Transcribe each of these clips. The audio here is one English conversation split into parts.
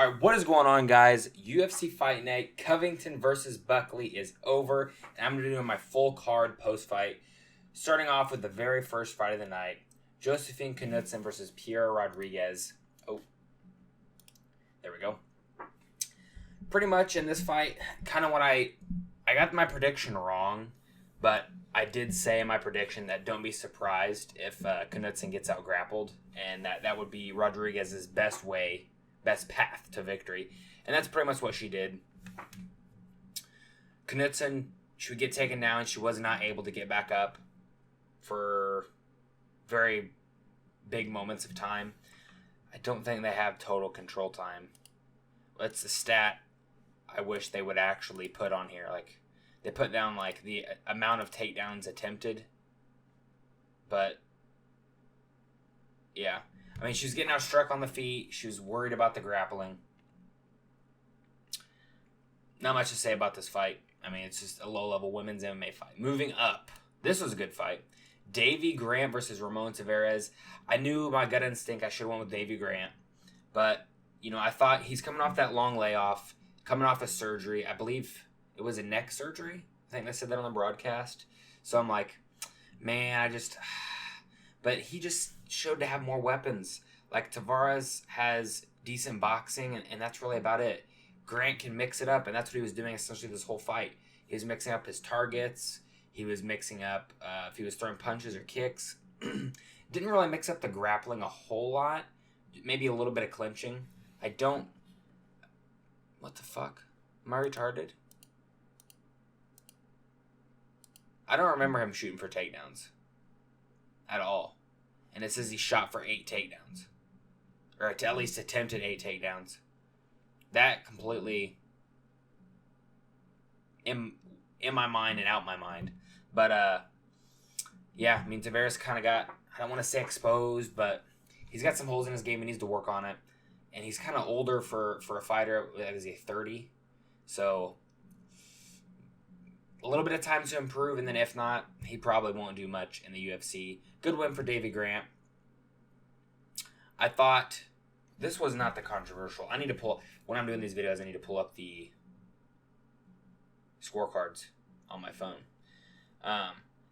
All right, what is going on, guys? UFC Fight Night, Covington versus Buckley is over, and I'm going to do my full card post-fight. Starting off with the very first fight of the night, Josephine Knudsen versus Piera Rodriguez. Oh, there we go. Pretty much in this fight, kind of what I got my prediction wrong, but I did say in my prediction that don't be surprised if Knudsen gets out grappled, and that would be Rodriguez's best path to victory. And that's pretty much what she did. Knudsen, she would get taken down, and she was not able to get back up for very big moments of time. I don't think they have total control time. That's the stat I wish they would actually put on here. Like, they put down like the amount of takedowns attempted. But yeah. I mean, she was getting outstruck on the feet. She was worried about the grappling. Not much to say about this fight. I mean, it's just a low-level women's MMA fight. Moving up. This was a good fight. Davy Grant versus Ramon Tavares. I knew my gut instinct I should have went with Davy Grant. But, you know, I thought he's coming off that long layoff, coming off a surgery. I believe it was a neck surgery. I think they said that on the broadcast. So I'm like, man, But he just showed to have more weapons. Like, Tavares has decent boxing, and that's really about it. Grant can mix it up, and that's what he was doing essentially this whole fight. He was mixing up his targets. He was mixing up if he was throwing punches or kicks. Didn't really mix up the grappling a whole lot. Maybe a little bit of clinching. What the fuck? Am I retarded? I don't remember him shooting for takedowns. At all. And it says he shot for 8 takedowns. Or at least attempted 8 takedowns. That completely in my mind and out my mind. But, yeah, I mean, Tavares kind of got, I don't want to say exposed, but he's got some holes in his game. He needs to work on it. And he's kind of older for a fighter. Is he 30? So, a little bit of time to improve, and then if not, he probably won't do much in the UFC. Good win for Davy Grant. I thought this was not the controversial. When I'm doing these videos, I need to pull up the scorecards on my phone.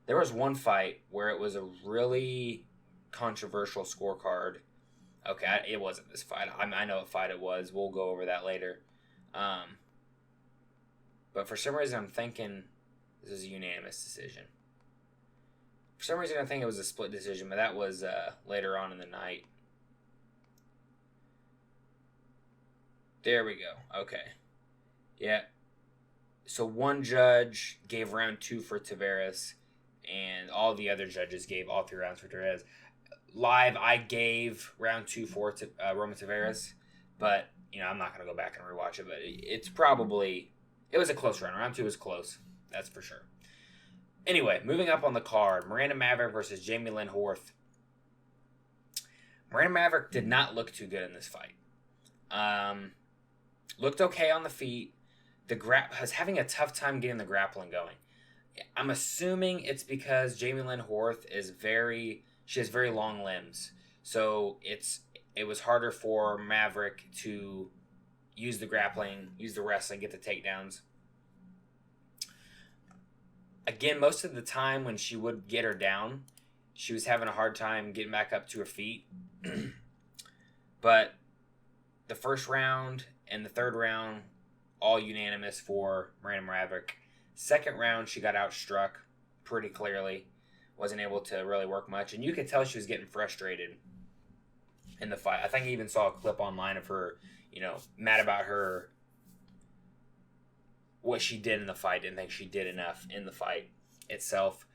There was one fight where it was a really controversial scorecard. Okay, it wasn't this fight. I know what fight it was. We'll go over that later. But for some reason, I'm thinking this is a unanimous decision. For some reason, I think it was a split decision, but that was later on in the night. There we go. Okay. Yeah. So one judge gave round 2 for Tavares, and all the other judges gave all 3 rounds for Tavares. Live, I gave round 2 for Roman Tavares, but, you know, I'm not going to go back and rewatch it, but it was a close round. Round 2 was close. That's for sure. Anyway, moving up on the card, Miranda Maverick versus Jamie Lynn Horth. Miranda Maverick did not look too good in this fight. Looked okay on the feet. Was having a tough time getting the grappling going. I'm assuming it's because Jamie Lynn Horth she has very long limbs. So it was harder for Maverick to use the grappling, use the wrestling, get the takedowns. Again, most of the time when she would get her down, she was having a hard time getting back up to her feet. But the first round and the third round, all unanimous for Miranda Maverick. Second round, she got outstruck pretty clearly. Wasn't able to really work much. And you could tell she was getting frustrated in the fight. I think I even saw a clip online of her, you know, mad about what she did in the fight. Didn't think she did enough in the fight itself.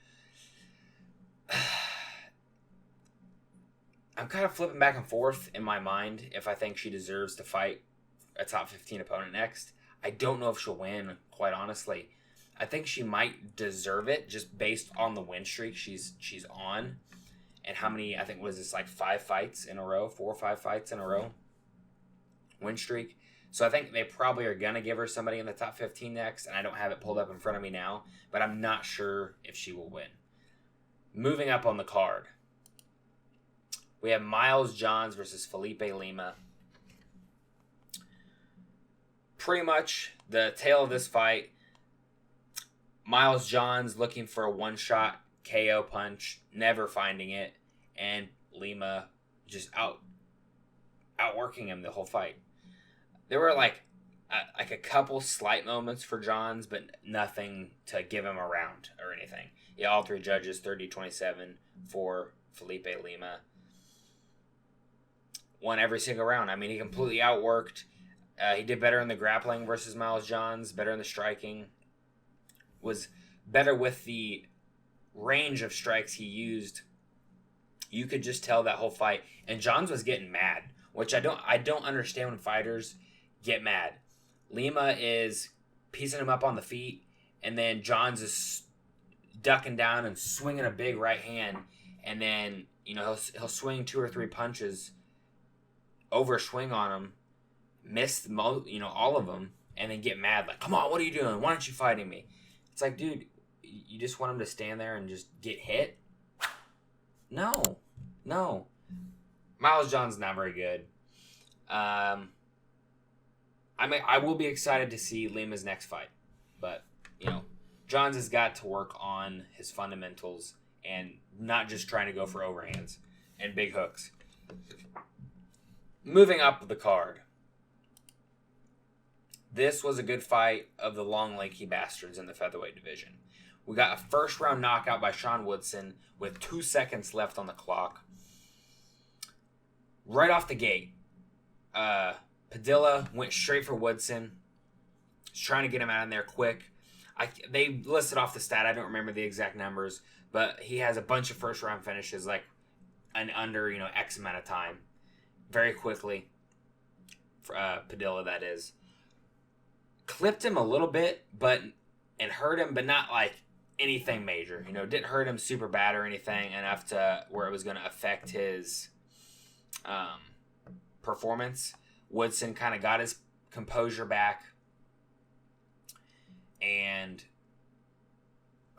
I'm kind of flipping back and forth in my mind if I think she deserves to fight a top 15 opponent next. I don't know if she'll win, quite honestly. I think she might deserve it just based on the win streak she's on. And how many, I think, was this like 5 fights in a row? 4 or 5 fights in a row? Win streak. So I think they probably are going to give her somebody in the top 15 next. And I don't have it pulled up in front of me now. But I'm not sure if she will win. Moving up on the card. We have Miles Johns versus Felipe Lima. pretty much the tale of this fight. Miles Johns looking for a one-shot KO punch, never finding it, and Lima just outworking him the whole fight. There were like a couple slight moments for Johns, but nothing to give him a round or anything. Yeah, all three judges 30-27 for Felipe Lima. Won every single round. I mean, he completely outworked. He did better in the grappling versus Miles Johns, better in the striking. Was better with the range of strikes he used. You could just tell that whole fight. And Johns was getting mad, which I don't understand when fighters get mad. Lima is piecing him up on the feet, and then Johns is ducking down and swinging a big right hand, and then he'll swing 2 or 3 punches, over swing on him, miss all of them, and then get mad like, come on, what are you doing? Why aren't you fighting me? It's like, dude, you just want him to stand there and just get hit? No. Miles Johns not very good. I will be excited to see Lima's next fight, but Johns has got to work on his fundamentals and not just trying to go for overhands and big hooks. Moving up the card. This was a good fight of the long, lanky bastards in the featherweight division. We got a first-round knockout by Sean Woodson with 2 seconds left on the clock. Right off the gate, Padilla went straight for Woodson. He's trying to get him out of there quick. They listed off the stat. I don't remember the exact numbers, but he has a bunch of first-round finishes, like under X amount of time, very quickly. Padilla, that is. Clipped him a little bit, and hurt him, but not like anything major. Didn't hurt him super bad or anything enough to where it was going to affect his performance. Woodson kind of got his composure back, and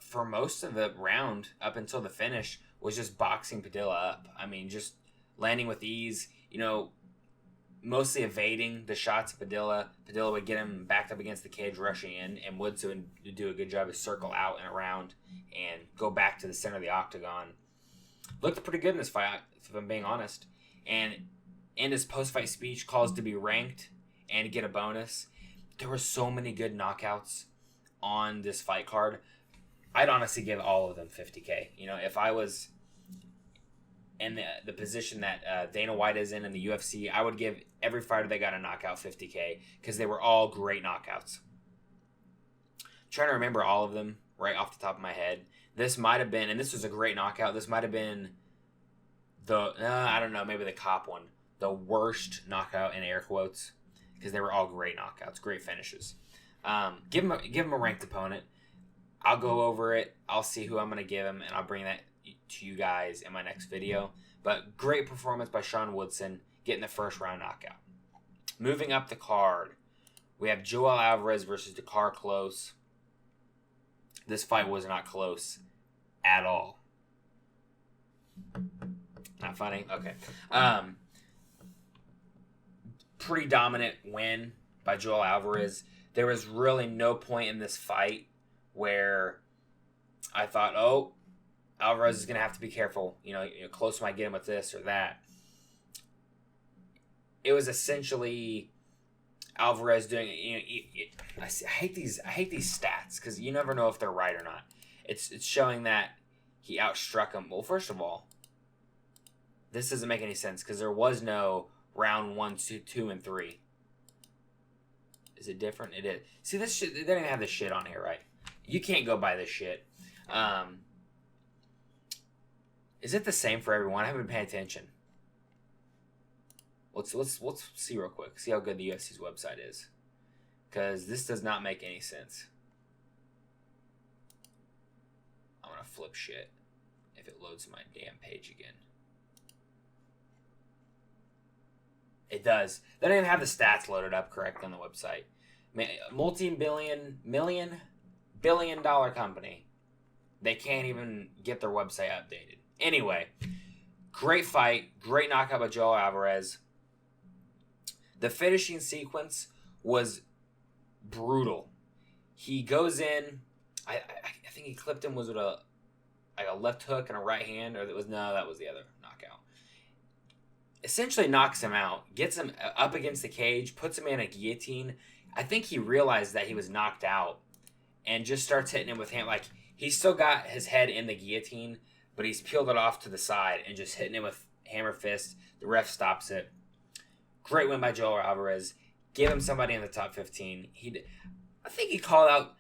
for most of the round up until the finish was just boxing Padilla up. I mean, just landing with ease, mostly evading the shots of Padilla. Padilla would get him backed up against the cage, rushing in, and Woodson would do a good job to circle out and around and go back to the center of the octagon. Looked pretty good in this fight, if I'm being honest. And in his post-fight speech, calls to be ranked and to get a bonus. There were so many good knockouts on this fight card. I'd honestly give all of them $50K. If I was in the position that Dana White is in the UFC, I would give every fighter that got a knockout $50K because they were all great knockouts. I'm trying to remember all of them right off the top of my head. This might have been, and this was a great knockout, this might have been I don't know, maybe the cop one. The worst knockout in air quotes, because they were all great knockouts, great finishes. Give him a ranked opponent. I'll go over it. I'll see who I'm going to give him, and I'll bring that to you guys in my next video. But great performance by Sean Woodson, getting the first round knockout. Moving up the card, we have Joel Alvarez versus Dakar Close. This fight was not close at all. Not funny? Okay. Pretty dominant win by Joel Alvarez. There was really no point in this fight where I thought, Alvarez is going to have to be careful. Close might get him with this or that. It was essentially Alvarez doing. I hate these stats because you never know if they're right or not. It's showing that he outstruck him. Well, first of all, this doesn't make any sense because there was no round 1, 2, and 3. Is it different? It is. See, this shit, they don't even have this shit on here, right? You can't go by this shit. Is it the same for everyone? I haven't been paying attention. Let's see real quick. See how good the UFC's website is. Because this does not make any sense. I'm going to flip shit if it loads my damn page again. It does. They don't even have the stats loaded up correct on the website. Multi-billion dollar company. They can't even get their website updated. Anyway, great fight. Great knockout by Joel Alvarez. The finishing sequence was brutal. He goes in. I think he clipped him, was with a left hook and a right hand, or that was the other knockout. Essentially knocks him out, gets him up against the cage, puts him in a guillotine. I think he realized that he was knocked out and just starts hitting him with hand. Like, he's still got his head in the guillotine, but he's peeled it off to the side and just hitting him with hammer fist. The ref stops it. Great win by Joel Alvarez. Give him somebody in the top 15. I think he called out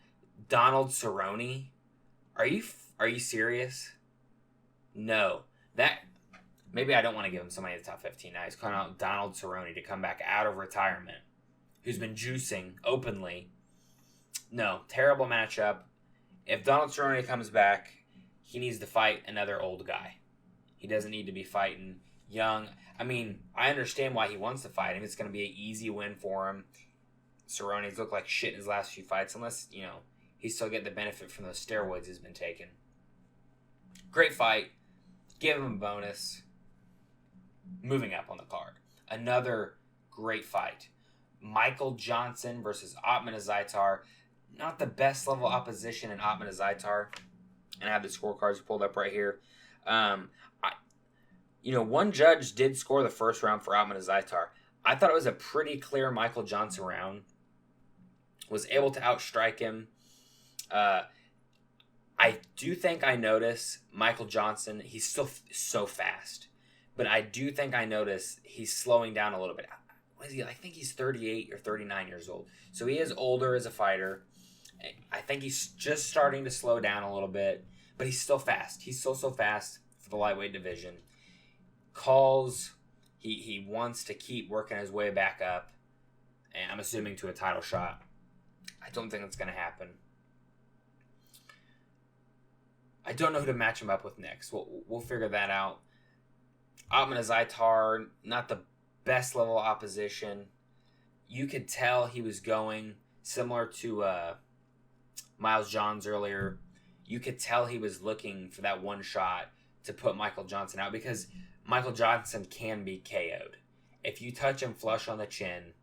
Donald Cerrone. Are you serious? No. Maybe I don't want to give him somebody in the top 15 now. He's calling out Donald Cerrone to come back out of retirement, who's been juicing openly. No, terrible matchup. If Donald Cerrone comes back, he needs to fight another old guy. He doesn't need to be fighting young. I mean, I understand why he wants to fight him. It's going to be an easy win for him. Cerrone's looked like shit in his last few fights, unless, he's still getting the benefit from those steroids he's been taking. Great fight. Give him a bonus. Moving up on the card. Another great fight. Michael Johnson versus Ottman Azaitar. Not the best level opposition in Ottman Azaitar. And I have the scorecards pulled up right here. One judge did score the first round for Ottman Azaitar. I thought it was a pretty clear Michael Johnson round. Was able to outstrike him. I do think I notice Michael Johnson, he's still so fast. But I do think I notice he's slowing down a little bit. What is he? I think he's 38 or 39 years old. So he is older as a fighter. I think he's just starting to slow down a little bit. But he's still fast. He's so fast for the lightweight division. Calls. He wants to keep working his way back up. And I'm assuming to a title shot. I don't think that's going to happen. I don't know who to match him up with next. We'll figure that out. Ottman Azaitar, not the best level opposition. You could tell he was going similar to Miles Johns earlier. You could tell he was looking for that one shot to put Michael Johnson out, because Michael Johnson can be KO'd. If you touch him flush on the chin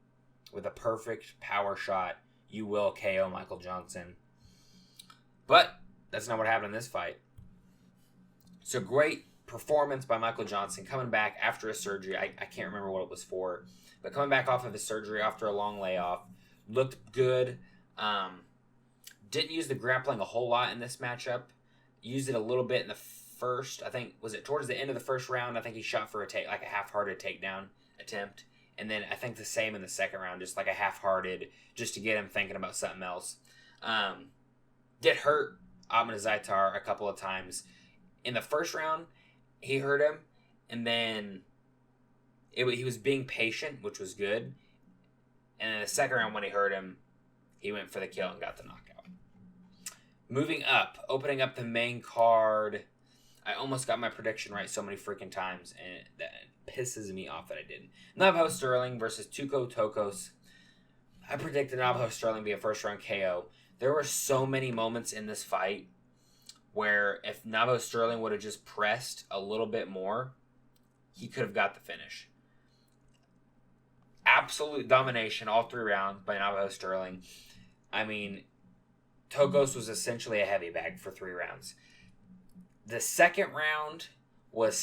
with a perfect power shot, you will KO Michael Johnson. But that's not what happened in this fight. So great performance by Michael Johnson, coming back after a surgery. I can't remember what it was for, but coming back off of his surgery after a long layoff. Looked good. Didn't use the grappling a whole lot in this matchup. Used it a little bit in the first. I think, was it towards the end of the first round? I think he shot for a half-hearted takedown attempt. And then I think the same in the second round, just like a half-hearted, just to get him thinking about something else. Did hurt Ottman Azaitar a couple of times. In the first round, he hurt him, and then he was being patient, which was good. And in the second round, when he hurt him, he went for the kill and got the knockout. Moving up, opening up the main card. I almost got my prediction right so many freaking times, and that pisses me off that I didn't. Navajo Sterling versus Tuco Tokos. I predicted Navajo Sterling be a first-round KO. There were so many moments in this fight where if Navajo Sterling would have just pressed a little bit more, he could have got the finish. Absolute domination all three rounds by Navajo Sterling. I mean, Tokos was essentially a heavy bag for 3 rounds. The second round was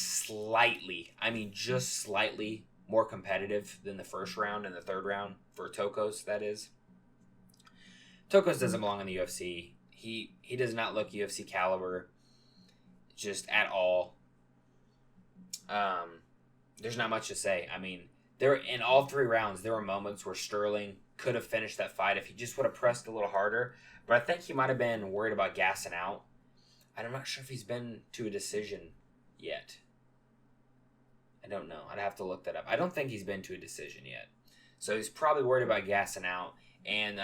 just slightly more competitive than the first round and the third round for Tokos, that is. Tokos doesn't belong in the UFC. He does not look UFC caliber, just at all. There's not much to say. I mean, in all 3 rounds, there were moments where Sterling could have finished that fight if he just would have pressed a little harder. But I think he might have been worried about gassing out. And I'm not sure if he's been to a decision yet. I don't know. I'd have to look that up. I don't think he's been to a decision yet. So he's probably worried about gassing out. And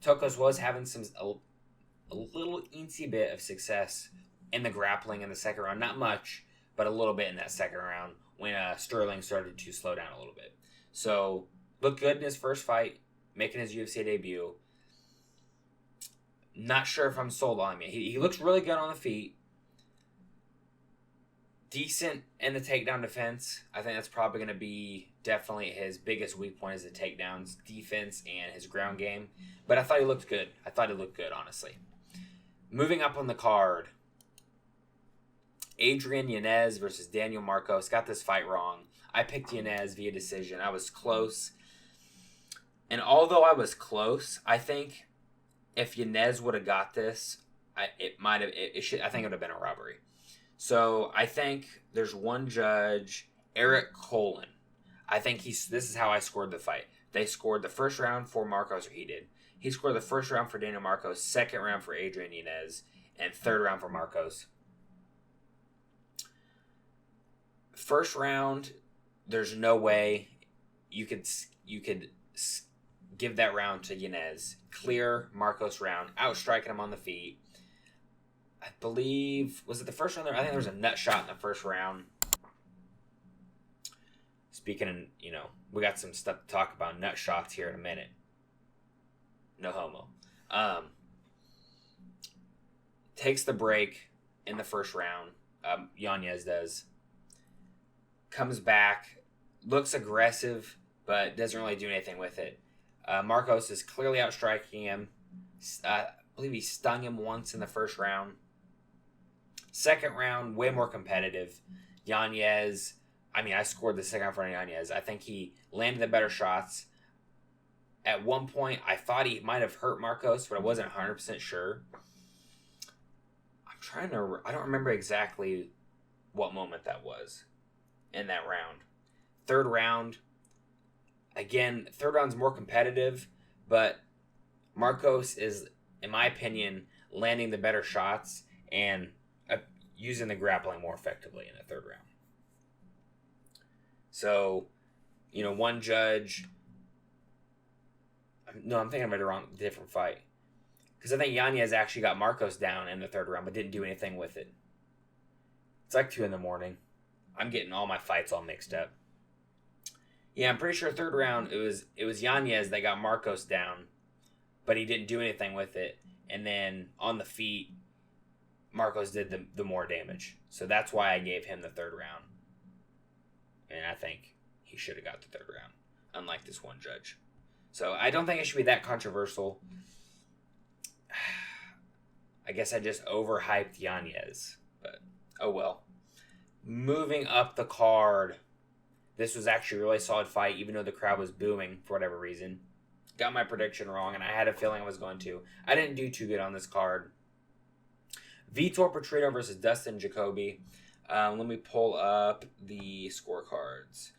Tokos was having a little eensy bit of success in the grappling in the second round. Not much, but a little bit in that second round when Sterling started to slow down a little bit. So, looked good in his first fight, making his UFC debut. Not sure if I'm sold on him yet. He looks really good on the feet. decent in the takedown defense. I think that's probably going to be definitely his biggest weak point is the takedowns, defense, and his ground game. But I thought he looked good. Honestly. Moving up on the card, Adrian Yanez versus Daniel Marcos. Got this fight wrong. I picked Yanez via decision. I was close. And although I was close, I think if Yanez would have got this, I think it would have been a robbery. So I think there's one judge, Eric Colin. I think this is how I scored the fight. They scored the first round for Marcos, or he did. He scored the first round for Daniel Marcos, second round for Adrian Yanez, and third round for Marcos. First round, there's no way you could give that round to Yanez. Clear Marcos round, outstriking him on the feet. I believe, was it the first round there? I think there was a nut shot in the first round. Speaking of, we got some stuff to talk about nut shots here in a minute. No homo. Takes the break in the first round. Yanez does. Comes back, looks aggressive, but doesn't really do anything with it. Marcos is clearly outstriking him. I believe he stung him once in the first round. Second round, way more competitive. Yanez, I scored the second round for Yanez. I think he landed the better shots. At one point, I thought he might have hurt Marcos, but I wasn't 100% sure. I don't remember exactly what moment that was in that round. Third round, again, third round's more competitive, but Marcos is, in my opinion, landing the better shots and using the grappling more effectively in the third round. So, one judge... No, I'm thinking of a different fight. Because I think Yanez actually got Marcos down in the third round, but didn't do anything with it. It's like 2 a.m. I'm getting all my fights all mixed up. Yeah, I'm pretty sure third round, it was Yanez that got Marcos down, but he didn't do anything with it. And then on the feet, Marcos did the more damage. So that's why I gave him the third round. And I think he should have got the third round, unlike this one judge. So I don't think it should be that controversial. I guess I just overhyped Yanez. But, oh well. Moving up the card. This was actually a really solid fight, even though the crowd was booing for whatever reason. Got my prediction wrong, and I had a feeling I was going to. I didn't do too good on this card. Vitor Petrino versus Dustin Jacoby. Let me pull up the scorecards.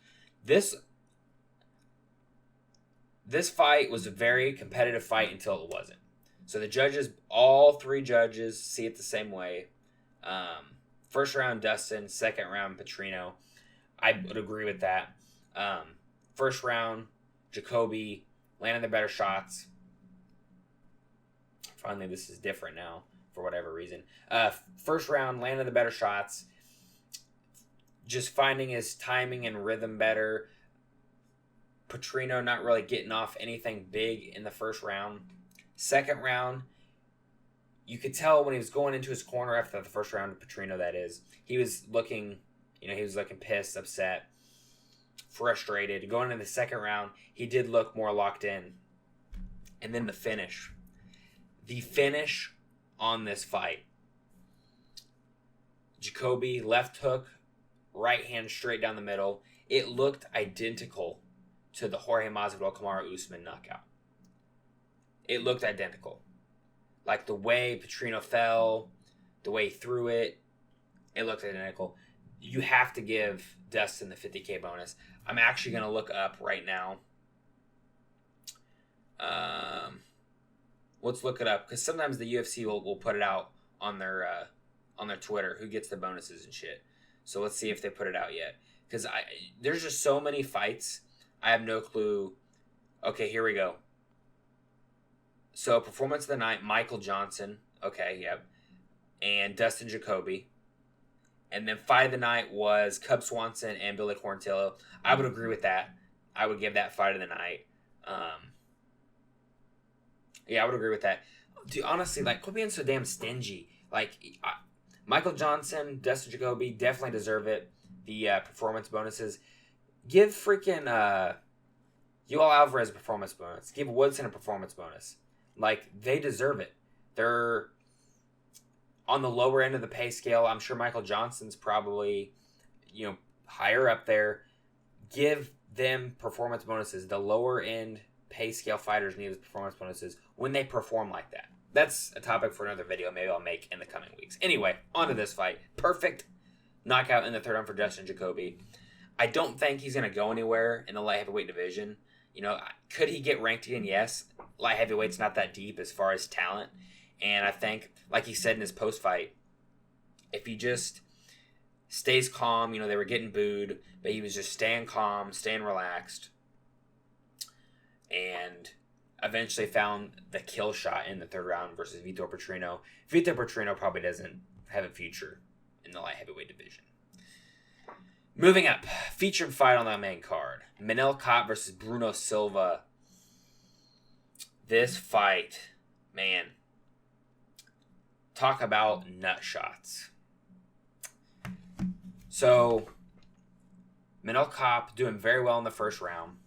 This fight was a very competitive fight until it wasn't. So all 3 judges see it the same way. First round, Dustin. Second round, Petrino. I would agree with that. First round, Jacoby landed the better shots. Finally, this is different now for whatever reason. First round, landed the better shots. Just finding his timing and rhythm better. Petrino not really getting off anything big in the first round. Second round, you could tell when he was going into his corner after the first round of Petrino, that is, he was looking pissed, upset, frustrated. Going into the second round, he did look more locked in. And then the finish. The finish on this fight. Jacoby, left hook, right hand straight down the middle. It looked identical to the Jorge Masvidal Kamaru Usman knockout. It looked identical. Like the way Petrino fell, the way he threw it, it looked identical. You have to give Dustin the $50K bonus. I'm actually going to look up right now. Let's look it up, because sometimes the UFC will put it out on their Twitter, who gets the bonuses and shit. So let's see if they put it out yet. Because there's just so many fights, I have no clue. Okay, here we go. So, performance of the night, Michael Johnson. Okay, yep. And Dustin Jacoby. And then fight of the night was Cub Swanson and Billy Quarantillo. I would agree with that. I would give that fight of the night. Yeah, I would agree with that. Dude, honestly, quit being so damn stingy. Michael Johnson, Dustin Jacoby definitely deserve it. The performance bonuses. Give freaking Yoel Alvarez a performance bonus. Give Woodson a performance bonus. Like, they deserve it. They're on the lower end of the pay scale. I'm sure Michael Johnson's probably, higher up there. Give them performance bonuses. The lower end pay scale fighters need performance bonuses when they perform like that. That's a topic for another video maybe I'll make in the coming weeks. Anyway, on to this fight. Perfect knockout in the third round for Dustin Jacoby. I don't think he's going to go anywhere in the light heavyweight division. Could he get ranked again? Yes. Light heavyweight's not that deep as far as talent. And I think, like he said in his post-fight, if he just stays calm, they were getting booed, but he was just staying calm, staying relaxed, and eventually found the kill shot in the third round versus Vitor Petrino. Vitor Petrino probably doesn't have a future in the light heavyweight division. Moving up, featured fight on the main card. Manel Kape versus Bruno Silva. This fight, man, talk about nut shots. So, Manel Kape doing very well in the first round.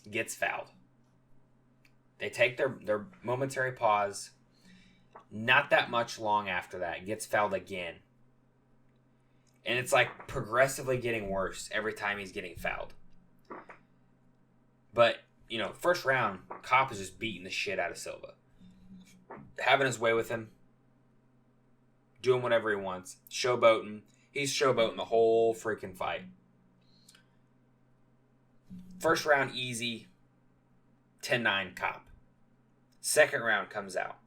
Gets fouled. They take their momentary pause. Not that much long after that. Gets fouled again. And it's like progressively getting worse every time he's getting fouled. But, first round, Kape is just beating the shit out of Silva. Having his way with him. Doing whatever he wants. Showboating. He's showboating the whole freaking fight. First round, easy. 10-9 Kape. Second round comes out.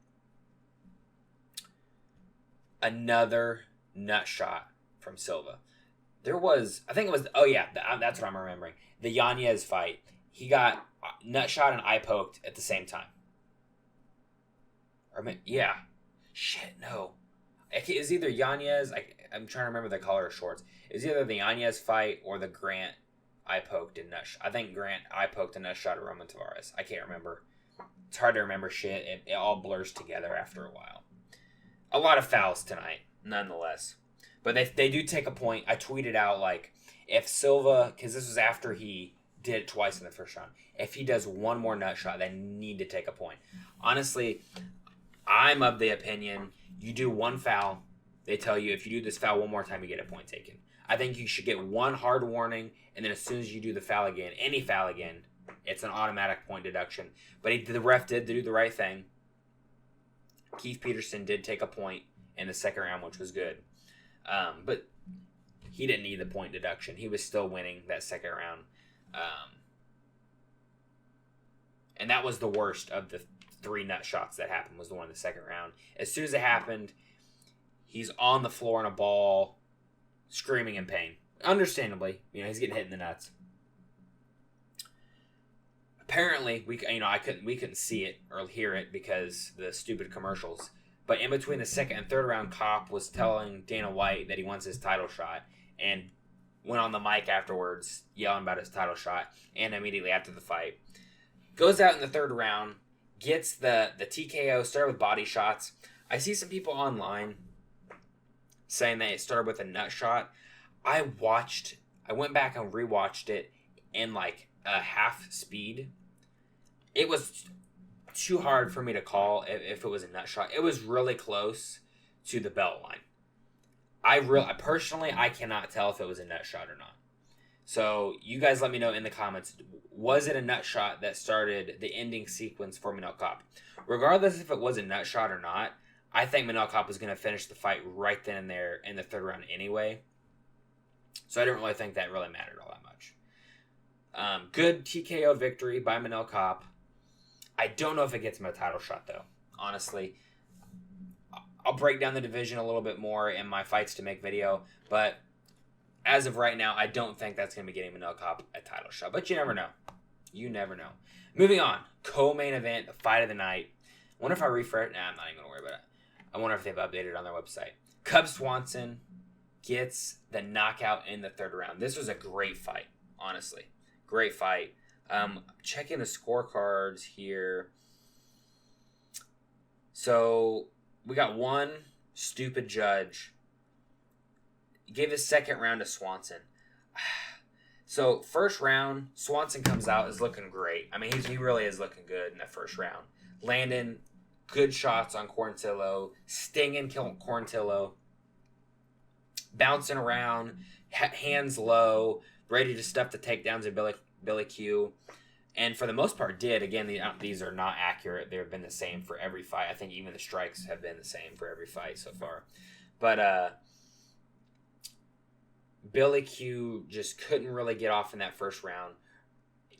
Another nut shot from Silva. That's what I'm remembering. The Yanez fight. He got nut shot and eye poked at the same time. Shit, no. It's either Yanez, I'm trying to remember the color of shorts. It's either the Yanez fight or the Grant eye poked and nut shot. I think Grant eye poked and nut shot at Roman Tavares. I can't remember. It's hard to remember shit. It all blurs together after a while. A lot of fouls tonight, nonetheless. But they do take a point. I tweeted out, if Silva, because this was after he did it twice in the first round, if he does one more nut shot, they need to take a point. Honestly, I'm of the opinion, you do one foul, they tell you if you do this foul one more time, you get a point taken. I think you should get one hard warning, and then as soon as you do the foul again, any foul again, it's an automatic point deduction. But the ref did do the right thing. Keith Peterson did take a point in the second round, which was good. But he didn't need the point deduction. He was still winning that second round. And that was the worst of the three nut shots that happened, was the one in the second round. As soon as it happened, he's on the floor in a ball, screaming in pain. Understandably, he's getting hit in the nuts. Apparently, we couldn't see it or hear it because the stupid commercials. But in between the second and third round, Kape was telling Dana White that he wants his title shot, and went on the mic afterwards yelling about his title shot, and immediately after the fight. Goes out in the third round, gets the TKO, started with body shots. I see some people online saying that it started with a nut shot. I went back and rewatched it in a half speed. It was too hard for me to call if it was a nut shot. It was really close to the belt line. Personally, I cannot tell if it was a nut shot or not. So you guys let me know in the comments, was it a nut shot that started the ending sequence for Manel Kape? Regardless if it was a nut shot or not, I think Manel Kape was going to finish the fight right then and there in the third round anyway. So I didn't really think that really mattered all that much. Good TKO victory by Manel Kape. I don't know if it gets him a title shot, though. Honestly, I'll break down the division a little bit more in my Fights to Make video, but as of right now, I don't think that's going to be getting Manel Kape a title shot. But you never know. You never know. Moving on. Co-main event, the fight of the night. I wonder if I refresh. Nah, I'm not even going to worry about it. I wonder if they've updated on their website. Cub Swanson gets the knockout in the third round. This was a great fight, honestly. Great fight. Checking the scorecards here. So we got one stupid judge gave the second round to Swanson. So first round, Swanson comes out, is looking great. I mean, he really is looking good in that first round. Landing good shots on Quarantillo, stinging Quarantillo, bouncing around, hands low, ready to stuff the takedowns of Billy Q. And for the most part did. Again, these are not accurate. They've been the same for every fight. I think even the strikes have been the same for every fight so far. But Billy Q just couldn't really get off in that first round.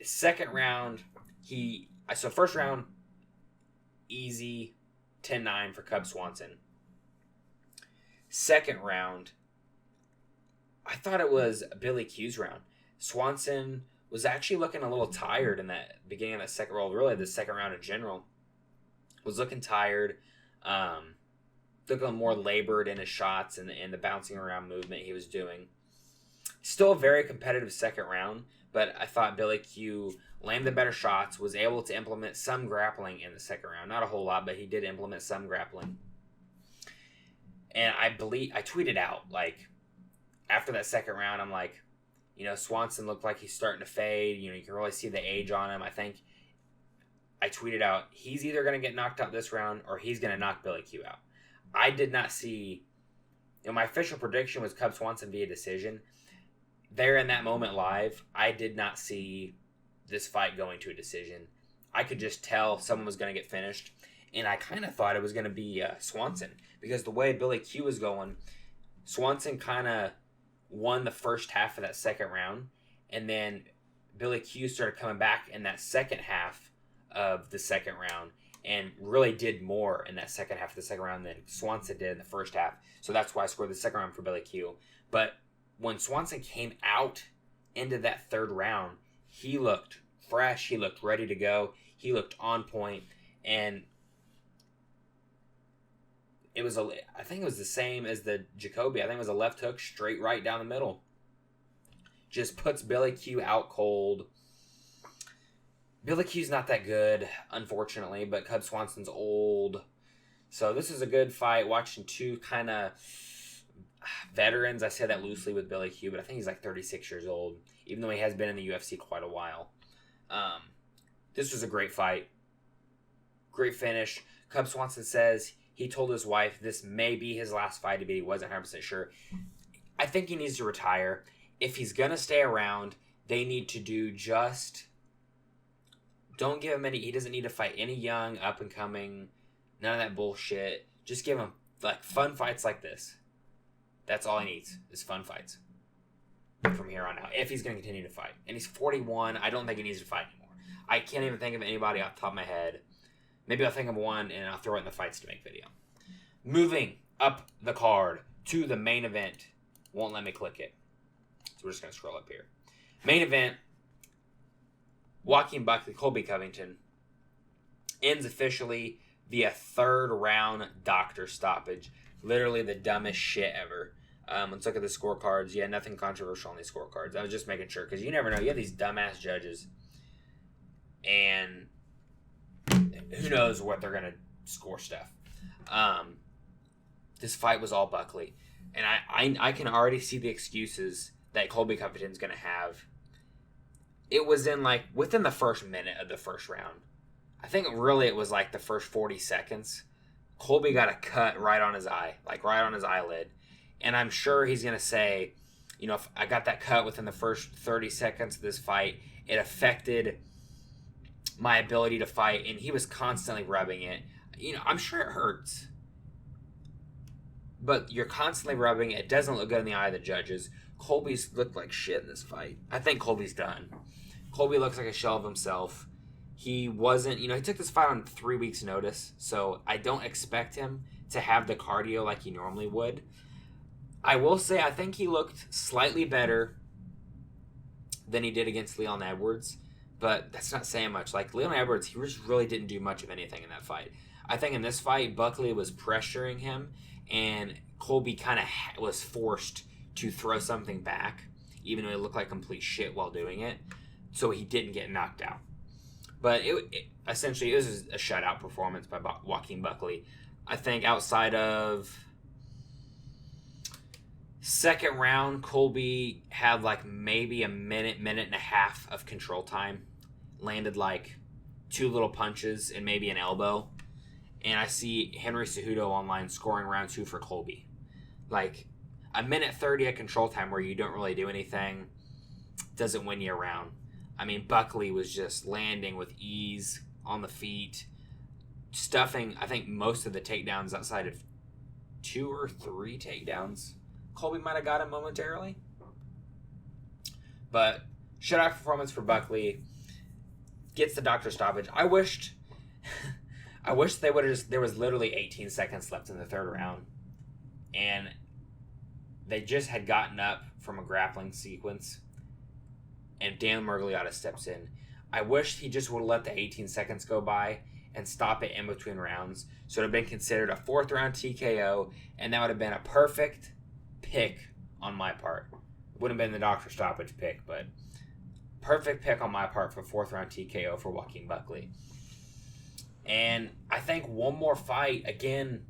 Second round, first round, easy, 10-9 for Cub Swanson. Second round, I thought it was Billy Q's round. Swanson was actually looking a little tired in that beginning of that second round. Really, the second round in general was looking tired. Looking more labored in his shots and the bouncing around movement he was doing. Still a very competitive second round, but I thought Billy Q landed the better shots, was able to implement some grappling in the second round. Not a whole lot, but he did implement some grappling. And I tweeted out, like, after that second round, I'm like, Swanson looked like he's starting to fade. You can really see the age on him. I think I tweeted out, he's either going to get knocked out this round or he's going to knock Billy Q out. I did not see, my official prediction was Cub Swanson via decision. There in that moment live, I did not see this fight going to a decision. I could just tell someone was going to get finished, and I kind of thought it was going to be Swanson, because the way Billy Q was going, Swanson kind of won the first half of that second round, and then Billy Q started coming back in that second half of the second round and really did more in that second half of the second round than Swanson did in the first half. So that's why I scored the second round for Billy Q. But when Swanson came out into that third round, he looked fresh. He looked ready to go. He looked on point. And I think it was the same as the Jacoby. I think it was a left hook straight right down the middle. Just puts Billy Q out cold. Billy Q's not that good, unfortunately, but Cub Swanson's old. So this is a good fight. Watching two kind of veterans. I say that loosely with Billy Q, but I think he's like 36 years old, even though he has been in the UFC quite a while. This was a great fight. Great finish. Cub Swanson says he told his wife this may be his last fight, but he wasn't 100% sure. I think he needs to retire. If he's going to stay around, they need to do just... Don't give him any... He doesn't need to fight any young, up-and-coming, none of that bullshit. Just give him like fun fights like this. That's all he needs, is fun fights from here on out, if he's going to continue to fight. And he's 41. I don't think he needs to fight anymore. I can't even think of anybody off the top of my head. Maybe I'll think of one, and I'll throw it in the fights to make video. Moving up the card to the main event. Won't let me click it. So we're just going to scroll up here. Main event. Buckley, Colby Covington. Ends officially via third round doctor stoppage. Literally the dumbest shit ever. Let's look at the scorecards. Yeah, nothing controversial on these scorecards. I was just making sure, because you never know. You have these dumbass judges, and who knows what they're going to score stuff. This fight was all Buckley. And I can already see the excuses that Colby Covington's going to have. It was within the first minute of the first round. I think really it was like the first 40 seconds. Colby got a cut right on his eye, like right on his eyelid. And I'm sure he's going to say, if I got that cut within the first 30 seconds of this fight, it affected my ability to fight. And he was constantly rubbing it. I'm sure it hurts. But you're constantly rubbing it. It doesn't look good in the eye of the judges. Colby's looked like shit in this fight. I think Colby's done. Colby looks like a shell of himself. He wasn't, he took this fight on 3 weeks' notice, so I don't expect him to have the cardio like he normally would. I will say I think he looked slightly better than he did against Leon Edwards, but that's not saying much. Like, Leon Edwards, he just really didn't do much of anything in that fight. I think in this fight, Buckley was pressuring him, and Colby kind of was forced to throw something back, even though he looked like complete shit while doing it, so he didn't get knocked out. But essentially, it was a shutout performance by Joaquin Buckley. I think outside of Second round, Colby had like maybe a minute and a half of control time. Landed like 2 little punches and maybe an elbow. And I see Henry Cejudo online scoring round 2 for Colby. Like, a minute 30 at control time where you don't really do anything doesn't win you a round. I mean, Buckley was just landing with ease on the feet, stuffing, I think, most of the takedowns outside of 2 or 3 takedowns. Colby might have got him momentarily. But shutout performance for Buckley. Gets the doctor stoppage. I wished they would have just, there was literally 18 seconds left in the third round. And they just had gotten up from a grappling sequence. And Dan Murgliata steps in. I wish he just would have let the 18 seconds go by and stop it in between rounds. So it would have been considered a 4th round TKO. And that would have been a perfect pick on my part. It wouldn't have been the doctor stoppage pick, but perfect pick on my part for 4th round TKO for Joaquin Buckley. And I think one more fight, again,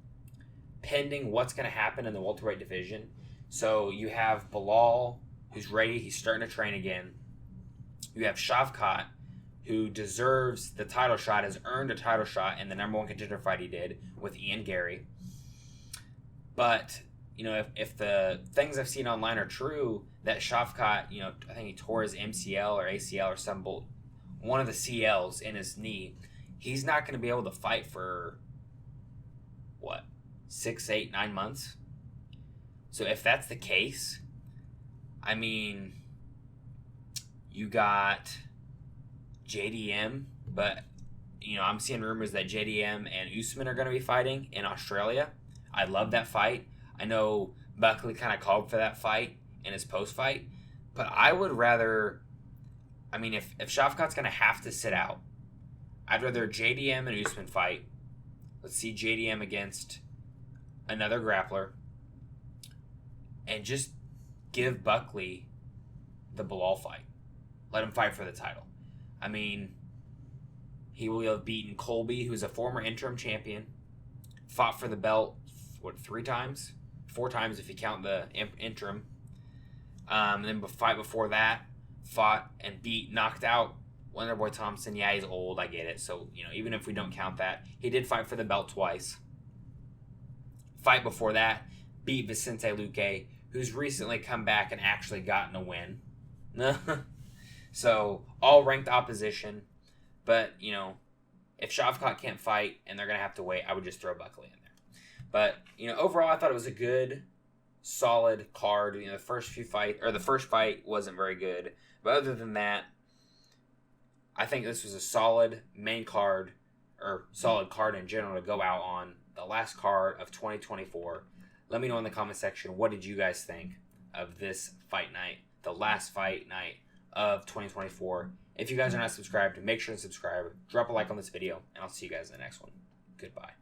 pending what's going to happen in the welterweight division. So you have Bilal, who's ready. He's starting to train again. You have Shavkat, who deserves the title shot, has earned a title shot in the number 1 contender fight he did with Ian Gary. But, you know, if the things I've seen online are true, that Shavkat, you know, I think he tore his MCL or ACL or some one of the CLs in his knee. He's not going to be able to fight for, 6, 8, 9 months? So if that's the case, I mean, you got JDM, but, you know, I'm seeing rumors that JDM and Usman are going to be fighting in Australia. I love that fight. I know Buckley kind of called for that fight in his post-fight, but I would rather, I mean, if Shavkat's going to have to sit out, I'd rather JDM and Usman fight. Let's see JDM against another grappler and just give Buckley the Bilal fight. Let him fight for the title. I mean, he will have beaten Colby, who's a former interim champion, fought for the belt, 3 times? 4 times if you count the interim. And then the fight before that, fought and beat, knocked out Wonderboy Thompson. Yeah, he's old, I get it. So, you know, even if we don't count that, he did fight for the belt twice. Fight before that, beat Vicente Luque, who's recently come back and actually gotten a win. So, all ranked opposition. But, you know, if Shavkat can't fight and they're going to have to wait, I would just throw Buckley in there. But, you know, overall, I thought it was a good, solid card. You know, the first fight wasn't very good. But other than that, I think this was a solid main card, or solid card in general to go out on. The last card of 2024. Let me know in the comment section, what did you guys think of this fight night, the last fight night of 2024. If you guys are not subscribed, make sure to subscribe, drop a like on this video, and I'll see you guys in the next one. Goodbye.